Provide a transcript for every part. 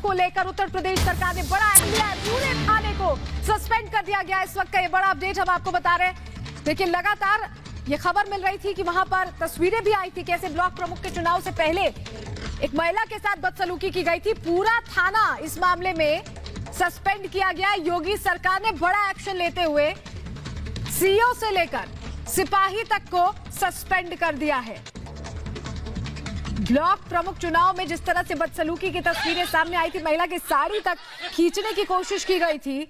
को लेकर उत्तर प्रदेश सरकार ने बड़ा एक्शन लिया है। पूरे थाने को सस्पेंड कर दिया गया। इस वक्त का ये बड़ा अपडेट हम आपको बता रहे हैं। देखिए, लगातार ये खबर मिल रही थी कि वहां पर तस्वीरें भी आई थी कैसे ब्लॉक प्रमुख के चुनाव से पहले एक महिला के साथ बदसलूकी की गई थी। पूरा थाना इस मामले में सस्पेंड किया गया। योगी सरकार ने बड़ा एक्शन लेते हुए सीईओ से लेकर सिपाही तक को सस्पेंड कर दिया है। ब्लॉक प्रमुख चुनाव में जिस तरह से बदसलूकी की तस्वीरें सामने आई थी, महिला की साड़ी तक खींचने की कोशिश की गई थी,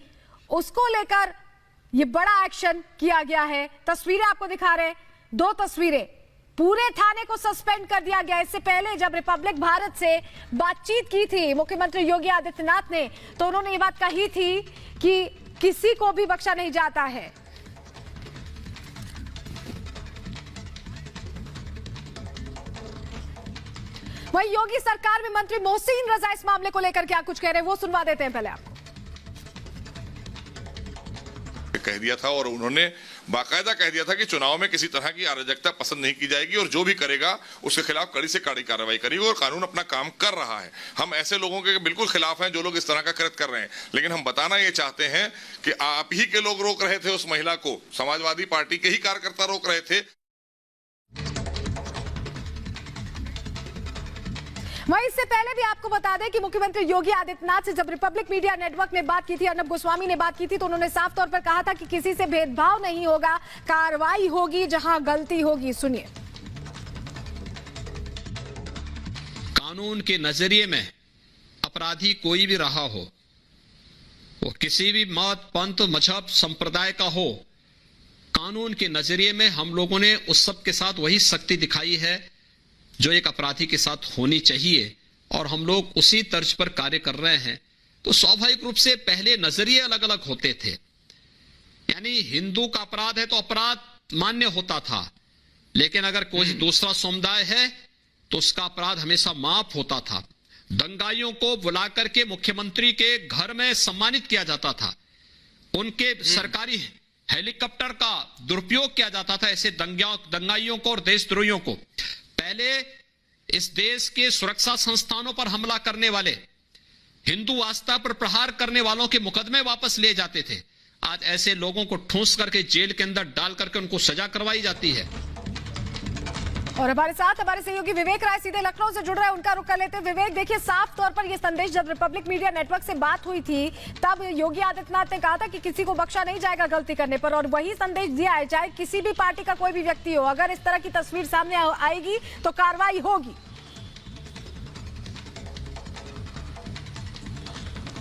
उसको लेकर ये बड़ा एक्शन किया गया है। तस्वीरें आपको दिखा रहे हैं, 2 तस्वीरें। पूरे थाने को सस्पेंड कर दिया गया। इससे पहले जब रिपब्लिक भारत से बातचीत की थी मुख्यमंत्री योगी आदित्यनाथ ने, तो उन्होंने ये बात कही थी कि किसी को भी बख्शा नहीं जाता है। वहीं योगी सरकार में मंत्री मोहसिन रजा इस मामले को लेकर क्या कुछ कह रहे हैं, वो सुनवा देते हैं पहले आपको। कह दिया था और उन्होंने बाकायदा कह दिया था कि चुनाव में किसी तरह की अराजकता पसंद नहीं की जाएगी और जो भी करेगा उसके खिलाफ कड़ी से कड़ी कार्रवाई करेगी और कानून अपना काम कर रहा है। हम ऐसे लोगों के बिल्कुल खिलाफ हैं जो लोग इस तरह का कृत्य कर रहे हैं, लेकिन हम बताना ये चाहते हैं कि आप ही के लोग रोक रहे थे उस महिला को, समाजवादी पार्टी के ही कार्यकर्ता रोक रहे थे। वहीं इससे पहले भी आपको बता दें कि मुख्यमंत्री योगी आदित्यनाथ से जब रिपब्लिक मीडिया नेटवर्क ने बात की थी, अर्नब गोस्वामी ने बात की थी, तो उन्होंने साफ तौर पर कहा था कि किसी से भेदभाव नहीं होगा, कार्रवाई होगी जहां गलती होगी। सुनिए। कानून के नजरिए में अपराधी कोई भी रहा हो, वो किसी भी मत, पंथ, मजहब, संप्रदाय का हो, कानून के नजरिए में हम लोगों ने उस सब के साथ वही सख्ती दिखाई है जो एक अपराधी के साथ होनी चाहिए और हम लोग उसी तर्ज पर कार्य कर रहे हैं। तो स्वाभाविक रूप से पहले नजरिए अलग अलग होते थे, यानी हिंदू का अपराध है तो अपराध मान्य होता था, लेकिन अगर कोई दूसरा समुदाय है तो उसका अपराध हमेशा माफ होता था। दंगाइयों को बुला करके मुख्यमंत्री के घर में सम्मानित किया जाता था, उनके सरकारी हेलीकॉप्टर का दुरुपयोग किया जाता था ऐसे दंगाइयों को और देशद्रोहियों को। पहले इस देश के सुरक्षा संस्थानों पर हमला करने वाले, हिंदू आस्था पर प्रहार करने वालों के मुकदमे वापस लिए जाते थे। आज ऐसे लोगों को ठूंस करके जेल के अंदर डाल करके उनको सजा करवाई जाती है। और हमारे साथ हमारे सहयोगी विवेक राय सीधे लखनऊ से जुड़ रहे हैं, उनका रुख कर लेते हैं। विवेक, देखिए, साफ तौर पर यह संदेश जब रिपब्लिक मीडिया नेटवर्क से बात हुई थी तब योगी आदित्यनाथ ने कहा था कि किसी को बख्शा नहीं जाएगा गलती करने पर, और वही संदेश दिया है चाहे किसी भी पार्टी का कोई भी व्यक्ति हो, अगर इस तरह की तस्वीर सामने आएगी तो कार्रवाई होगी।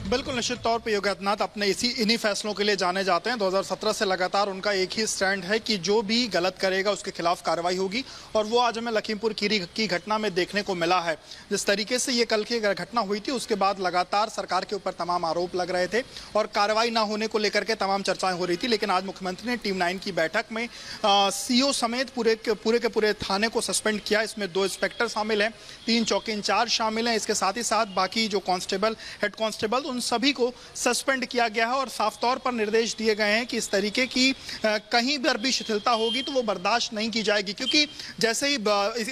बिल्कुल निश्चित तौर पर योगी आदित्यनाथ अपने इन्हीं फैसलों के लिए जाने जाते हैं। 2017 से लगातार उनका एक ही स्टैंड है कि जो भी गलत करेगा उसके खिलाफ कार्रवाई होगी, और वो आज हमें लखीमपुर खीरी की घटना में देखने को मिला है। जिस तरीके से ये कल की घटना हुई थी उसके बाद लगातार सरकार के ऊपर तमाम आरोप लग रहे थे और कार्रवाई ना होने को लेकर के तमाम चर्चाएं हो रही थी, लेकिन आज मुख्यमंत्री ने टीम 9 की बैठक में सीईओ समेत पूरे के पूरे थाने को सस्पेंड किया। इसमें 2 इंस्पेक्टर शामिल हैं, 3 चौकी इंचार्ज शामिल हैं, इसके साथ ही साथ बाकी जो कांस्टेबल, हेड कांस्टेबल, उन सभी को सस्पेंड किया गया है और साफ तौर पर निर्देश दिए गए हैं कि इस तरीके की कहीं पर भी शिथिलता होगी तो वो बर्दाश्त नहीं की जाएगी। क्योंकि जैसे ही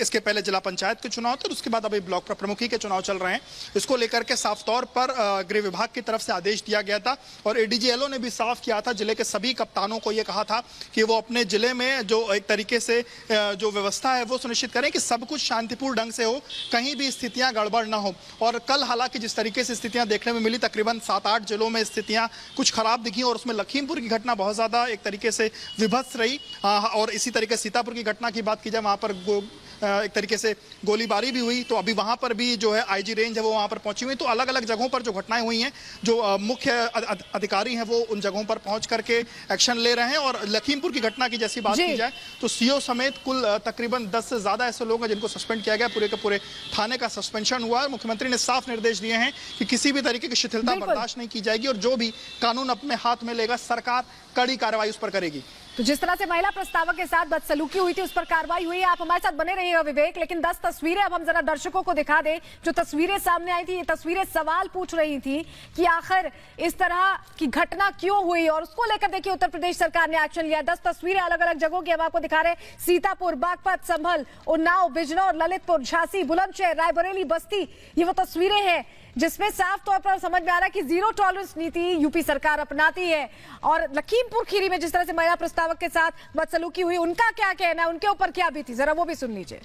इसके पहले जिला पंचायत के चुनाव थे, उसके बाद अभी ब्लॉक प्रमुखी के चुनाव चल रहे हैं, इसको लेकर के साफ तौर पर गृह विभाग की तरफ से आदेश दिया गया था और एडीजीएलओ ने भी साफ किया था, जिले के सभी कप्तानों को यह कहा था कि वो अपने जिले में जो एक तरीके से जो व्यवस्था है वो सुनिश्चित करें कि सब कुछ शांतिपूर्ण ढंग से हो, कहीं भी स्थितियां गड़बड़ ना हो। और कल हालांकि जिस तरीके से स्थितियां देखने में मिली, तकरीबन 7-8 जिलों में स्थितियां कुछ खराब दिखी और उसमें लखीमपुर की घटना बहुत ज्यादा एक तरीके से विभत्स रही। और इसी तरीके से सीतापुर की घटना की बात की जाए, वहां पर एक तरीके से गोलीबारी भी हुई, तो अभी वहां पर भी जो है आईजी रेंज है वो वहां पर पहुंची हुई। तो अलग अलग जगहों पर जो घटनाएं हुई हैं, जो मुख्य अधिकारी हैं वो उन जगहों पर पहुंच करके एक्शन ले रहे हैं। और लखीमपुर की घटना की जैसी बात की जाए तो सीओ समेत कुल तकरीबन 10 से ज्यादा ऐसे लोग हैं जिनको सस्पेंड किया गया, पूरे के पूरे थाने का सस्पेंशन हुआ है। मुख्यमंत्री ने साफ निर्देश दिए हैं कि किसी भी तरीके की शिथिलता बर्दाश्त नहीं की जाएगी और जो भी कानून अपने हाथ में लेगा सरकार कड़ी कार्रवाई उस पर करेगी। तो जिस तरह से महिला प्रस्तावक के साथ बदसलूकी हुई थी उस पर कार्रवाई हुई है। आप हमारे साथ बने रहिएगा विवेक, लेकिन 10 तस्वीरें अब हम जरा दर्शकों को दिखा दें। जो तस्वीरें सामने आई थी, ये तस्वीरें सवाल पूछ रही थी कि आखिर इस तरह की घटना क्यों हुई, और उसको लेकर देखिए उत्तर प्रदेश सरकार ने एक्शन लिया। 10 तस्वीरें अलग अलग जगहों की हम आपको दिखा रहे। सीतापुर, बागपत, संभल, उन्नाव, बिजनौर, ललितपुर, झांसी, बुलंदशहर, रायबरेली, बस्ती, ये वो तस्वीरें हैं जिसमें साफ तौर पर समझ में आ रहा है कि जीरो टॉलरेंस नीति यूपी सरकार अपनाती है। और लखीमपुर खीरी में जिस तरह से महिला प्रस्तावक के साथ बदसलूकी हुई, उनका क्या कहना है, उनके ऊपर क्या बीती, जरा वो भी सुन लीजिए।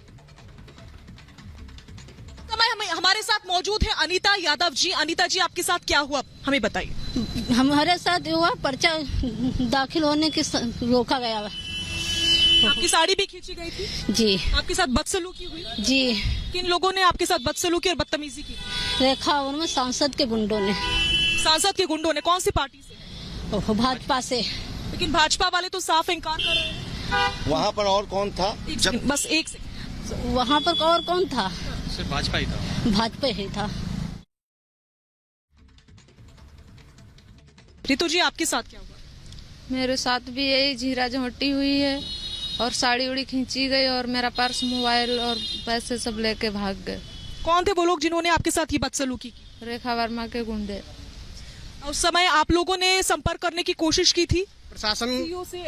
हमारे साथ मौजूद है अनीता यादव जी। अनीता जी, आपके साथ क्या हुआ, हमें बताइए। हमारे साथ हुआ पर्चा दाखिल होने की रोका गया। आपकी साड़ी भी खींची गई थी जी। आपके साथ बदसलूकी हुई जी। किन लोगों ने आपके साथ बदसलूकी और बदतमीजी की? रेखा उनमें सांसद के गुंडों ने। सांसद के गुंडों ने? कौन सी पार्टी से? भाजपा से। लेकिन भाजपा वाले तो साफ इनकार कर रहे हैं। वहाँ पर और कौन था? बस एक सेकंड। वहाँ पर और कौन था? सिर्फ भाजपा ही था। भाजपा ही था। रितु जी, आपके साथ क्या हुआ? मेरे साथ भी यही झीरा झोंटी हुई है और साड़ी उड़ी खींची गई और मेरा पर्स, मोबाइल और पैसे सब लेके भाग गए। कौन थे वो लोग जिन्होंने आपके साथ ये बदसलूकी की? रेखा वर्मा के गुंडे। उस समय आप लोगों ने संपर्क करने की कोशिश की थी? प्रशासन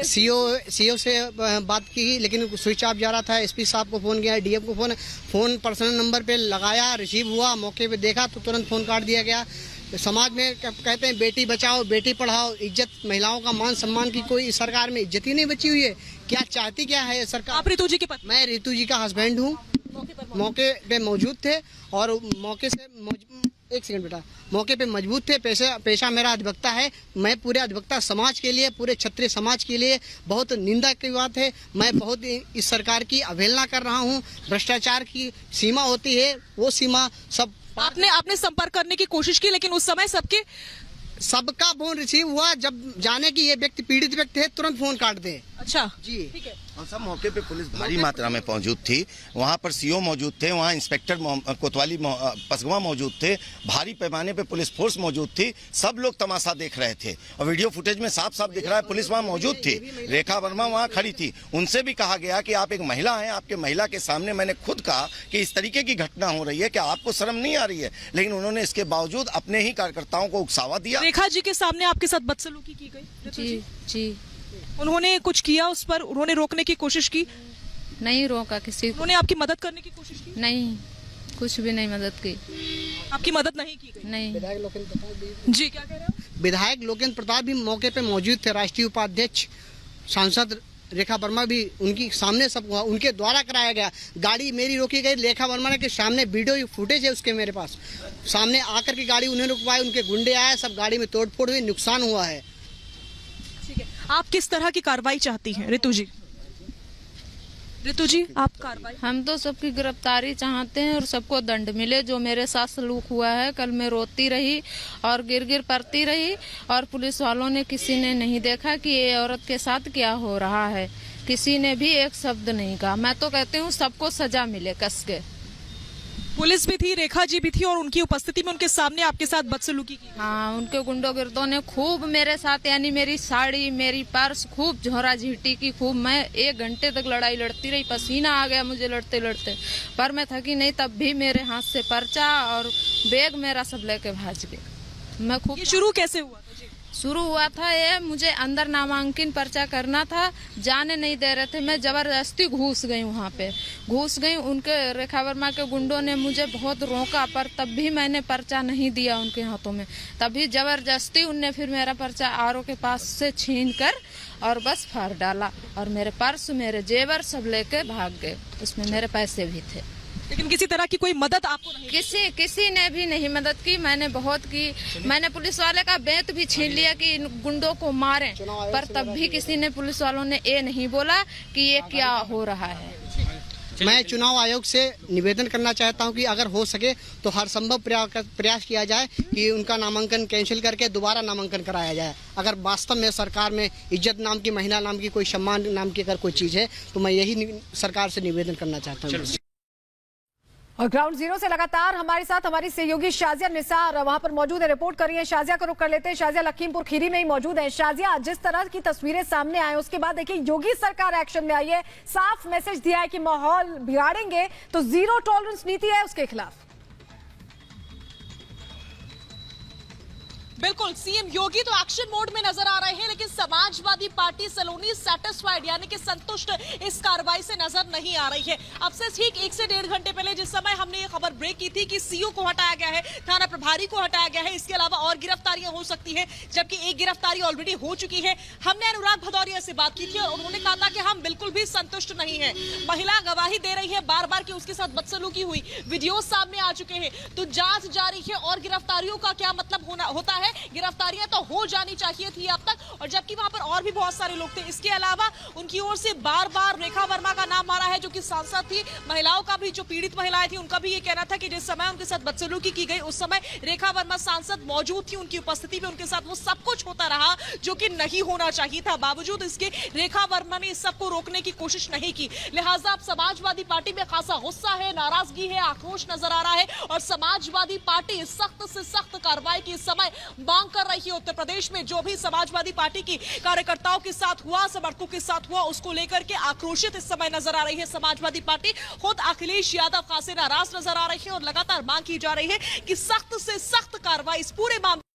CEO सीओ से बात की, लेकिन स्विच ऑफ जा रहा था। एसपी साहब को फोन किया, डीएम को फोन पर्सनल नंबर पे लगाया, रिसीव हुआ, मौके पे देखा तो तुरंत फोन काट दिया गया। समाज में कहते हैं बेटी बचाओ बेटी पढ़ाओ, इज्जत, महिलाओं का मान सम्मान की कोई सरकार में इज्जत ही नहीं बची हुई है। क्या चाहती क्या है सरकार? आप रितु जी के पति? मैं रितु जी का हस्बैंड हूँ। मौके पे मौजूद थे और मौके से एक सेकंड बेटा, मौके पे मजबूत थे। पेशा मेरा अधिवक्ता है। मैं पूरे अधिवक्ता समाज के लिए, पूरे क्षत्रिय समाज के लिए बहुत निंदा की बात है। मैं बहुत इस सरकार की अवहेलना कर रहा हूँ। भ्रष्टाचार की सीमा होती है, वो सीमा सब आपने संपर्क करने की कोशिश की, लेकिन उस समय सबका फोन रिसीव हुआ। जब जाने की ये व्यक्ति पीड़ित व्यक्ति है, तुरंत फोन काट दे। अच्छा जी, ठीक है। और सब मौके पे पुलिस भारी मात्रा में मौजूद थी। वहाँ पर सीओ मौजूद थे, वहाँ इंस्पेक्टर कोतवाली पसगवा मौजूद थे, भारी पैमाने पे पुलिस फोर्स मौजूद थी। सब लोग तमाशा देख रहे थे और वीडियो फुटेज में साफ साफ दिख रहा है पुलिस वहाँ मौजूद थी। रेखा वर्मा वहाँ खड़ी थी। उनसे भी कहा गया कि आप एक महिला हैं, आपके महिला के सामने मैंने खुद कहा कि इस तरीके की घटना हो रही है, क्या आपको शर्म नहीं आ रही है? लेकिन उन्होंने इसके बावजूद अपने ही कार्यकर्ताओं को उकसावा दिया। रेखा जी के सामने आपके साथ बदसलूकी की गई? जी जी। उन्होंने कुछ किया उस पर? उन्होंने रोकने की कोशिश की? नहीं रोका किसी को। उन्होंने आपकी मदद करने की कोशिश की? नहीं, कुछ भी नहीं मदद की। आपकी मदद नहीं की गई? नहीं। जी, क्या कह रहे हो? विधायक लोकेंद्र प्रताप भी मौके पे मौजूद थे, राष्ट्रीय उपाध्यक्ष, सांसद रेखा वर्मा भी उनकी सामने सब हुआ, उनके द्वारा कराया गया। गाड़ी मेरी रोकी गई, रेखा वर्मा के सामने वीडियो फुटेज है उसके मेरे पास। सामने आकर के गाड़ी उन्हें रुकवाई, उनके गुंडे आए, सब गाड़ी में तोड़फोड़ हुई, नुकसान हुआ है। ठीक है, आप किस तरह की कार्रवाई चाहती हैं रितु जी? रितु जी, आप कार्रवाई? हम तो सबकी गिरफ्तारी चाहते हैं और सबको दंड मिले। जो मेरे साथ सलूक हुआ है, कल मैं रोती रही और गिर गिर पड़ती रही और पुलिस वालों ने, किसी ने नहीं देखा कि ये औरत के साथ क्या हो रहा है। किसी ने भी एक शब्द नहीं कहा। मैं तो कहती हूँ सबको सजा मिले कस के। पुलिस भी थी, रेखा जी भी थी और उनकी उपस्थिति में उनके सामने आपके साथ बदसलूकी की? हाँ, उनके गुंडों गिरदों ने खूब मेरे साथ, यानी मेरी साड़ी, मेरी पर्स खूब झोरा झीटी की खूब। मैं 1 घंटे तक लड़ाई लड़ती रही, पसीना आ गया मुझे लड़ते लड़ते, पर मैं थकी नहीं। तब भी मेरे हाथ से पर्चा और बैग मेरा सब लेके भाग गए। मैं खूब। ये शुरू कैसे हुआ था? शुरू हुआ था ये, मुझे अंदर नामांकन पर्चा करना था, जाने नहीं दे रहे थे। मैं जबरदस्ती घुस गई, वहाँ पे घुस गई। उनके रेखा वर्मा के गुंडों ने मुझे बहुत रोका, पर तब भी मैंने पर्चा नहीं दिया उनके हाथों में। तभी जबरदस्ती उनने फिर मेरा पर्चा आरओ के पास से छीन कर और बस फाड़ डाला और मेरे पर्स, मेरे जेवर सब लेके भाग गए। उसमें मेरे पैसे भी थे। लेकिन किसी तरह की कोई मदद आपको नहीं? किसी ने भी नहीं मदद की। मैंने बहुत की। मैंने पुलिस वाले का बेत भी छीन लिया कि इन गुंडों को मारें, पर तब भी किसी ने, पुलिस वालों ने ये नहीं बोला कि ये क्या हो रहा है। मैं चुनाव आयोग से निवेदन करना चाहता हूं कि अगर हो सके तो हर संभव प्रयास किया जाए कि उनका नामांकन कैंसिल करके दोबारा नामांकन कराया जाए। अगर वास्तव में सरकार में इज्जत नाम की, महिला नाम की, कोई सम्मान नाम की अगर कोई चीज़ है तो मैं यही सरकार से निवेदन करना चाहता हूँ। और ग्राउंड जीरो से लगातार हमारे साथ हमारी सहयोगी शाजिया निसार वहां पर मौजूद है, रिपोर्ट कर रही है। शाजिया को रुक कर लेते हैं। शाजिया लखीमपुर खीरी में ही मौजूद है। शाजिया, जिस तरह की तस्वीरें सामने आए उसके बाद देखिए योगी सरकार एक्शन में आई है, साफ मैसेज दिया है कि माहौल बिगाड़ेंगे तो जीरो टॉलरेंस नीति है उसके खिलाफ। बिल्कुल, सीएम योगी तो एक्शन मोड में नजर आ रहे हैं, लेकिन समाजवादी पार्टी सलोनी सेटिस्फाइड यानी कि संतुष्ट इस कार्रवाई से नजर नहीं आ रही है। अब से ठीक 1 से 1.5 घंटे पहले जिस समय हमने ये खबर ब्रेक की थी कि सीओ को हटाया गया है, थाना प्रभारी को हटाया गया है, इसके अलावा और गिरफ्तारियां हो सकती है, जबकि एक गिरफ्तारी ऑलरेडी हो चुकी है। हमने अनुराग भदौरिया से बात की थी और उन्होंने कहा था कि हम बिल्कुल भी संतुष्ट नहीं है। महिला गवाही दे रही है बार बार कि उसके साथ बदसलूकी हुई, वीडियो सामने आ चुके हैं, तो जांच जारी है और गिरफ्तारियों का क्या मतलब होता है। गिरफ्तारियां तो हो जानी चाहिए थी अब तक, और जबकि वहां पर और भी बहुत सारे लोग थे। इसके अलावा उनकी ओर से बार बार रेखा वर्मा का नाम आ रहा है, जो कि सांसद थी। महिलाओं का भी, जो पीड़ित महिलाएं थी, उनका भी ये कहना था कि जिस समय उनके साथ बदसलूकी की गई उस समय रेखा वर्मा सांसद मौजूद थी, उनकी उपस्थिति में उनके साथ वो सब कुछ होता रहा जो कि नहीं होना चाहिए था। बावजूद इसके रेखा वर्मा ने इस सबको रोकने की कोशिश नहीं की। लिहाजा अब समाजवादी पार्टी में खासा गुस्सा है, नाराजगी है, आक्रोश नजर आ रहा है और समाजवादी पार्टी सख्त से सख्त कार्रवाई की इस समय मांग कर रही है। उत्तर प्रदेश में जो भी समाजवादी पार्टी की कार्यकर्ताओं के साथ हुआ, समर्थकों के साथ हुआ, उसको लेकर के आक्रोशित इस समय नजर आ रही है समाजवादी पार्टी। खुद अखिलेश यादव खासे नाराज नजर आ रहे हैं और लगातार मांग की जा रही है कि सख्त से सख्त कार्रवाई इस पूरे मामले